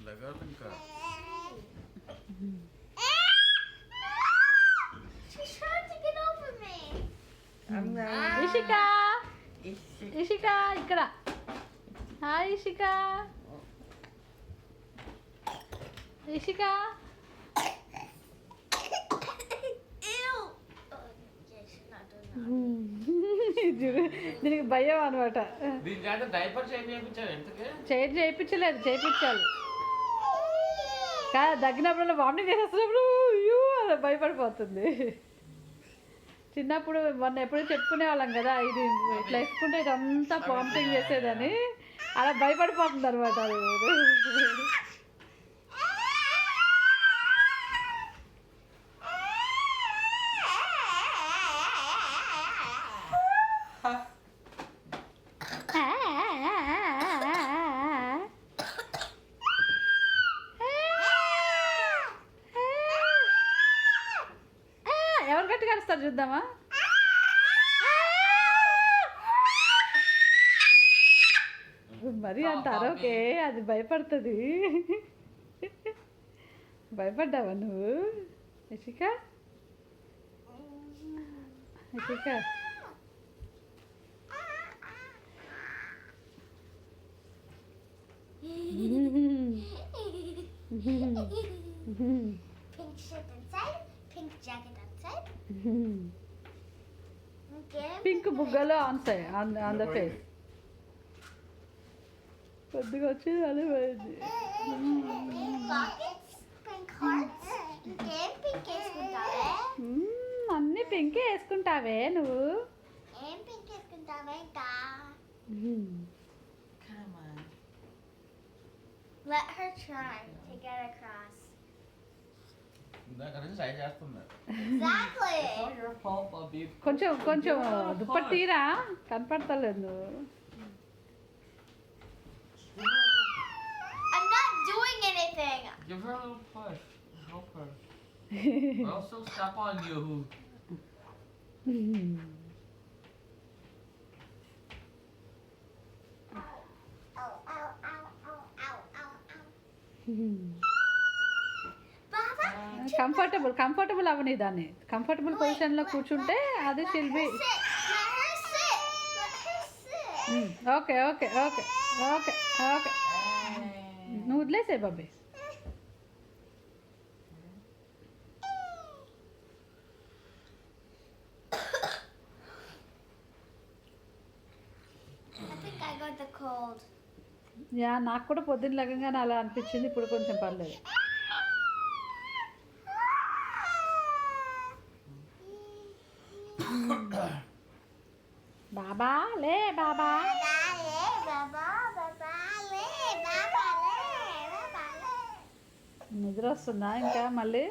లెగదు ఇంకా. ఇషిక ఇషిక ఇక్కడ. హాయ్ ఇషిక. ఇషిక దీనికి భయం అనమాట. చేంజ్ చేయించలేదు, చేయించాలి కాదు. దగ్గినప్పుడు వామిటింగ్ చేసేస్తున్నప్పుడు అలా భయపడిపోతుంది. చిన్నప్పుడు మొన్న ఎప్పుడు చెప్పుకునే వాళ్ళం కదా, ఇది ఇట్లా వేసుకుంటే ఇదంతా వామిటింగ్ చేసేదని. అలా భయపడిపోతుంది అనమాట అది. ఎవరు గట్టిగా అరుస్తారు చూద్దామా? మరి అంత అరవకే, అది భయపడుతుంది. భయపడ్డావా నువ్వు Ishika? Ishika Pink shirt inside, pink jacket outside. Pink బుగ్గలో ఆన్ ద ఫేస్. కొద్దిగా వచ్చింది అదే పోయింది. Pink pockets, pink hearts. ఇంకేం పింక్ వేసుకుంటావే? అన్నీ పింకే వేసుకుంటావే నువ్వు. ఏం పింక్ వేసుకుంటావే ఇంకా? Come on. Let her try to get across. ఇందాక నుంచి ట్రై చేస్తున్నారు. Exactly. It's all your fault, Bobby. కొంచెం దుప్పటి తీరా, కనపడతలేదు నువ్వు. I'm not doing anything. Give her a little push. Help her. Or else she'll step on you. Ow, ow, ow, ow, ow, ow, ow. Baba, comfortable అవని దాన్ని. Comfortable పొజిషన్లో కూర్చుంటే అది షిల్బి. let her sit. Let her sit. Okay okay okay okay okay. నువ్వు వదిలేసే Bobby. I think I got the cold. Yeah, నాకు కూడా పొద్దున్న లగంగానే అలా అనిపించింది. ఇప్పుడు కొంచెం పర్లేదు. బాబా లే బాబా. నిద్ర వస్తుందా ఇంకా మళ్ళీ?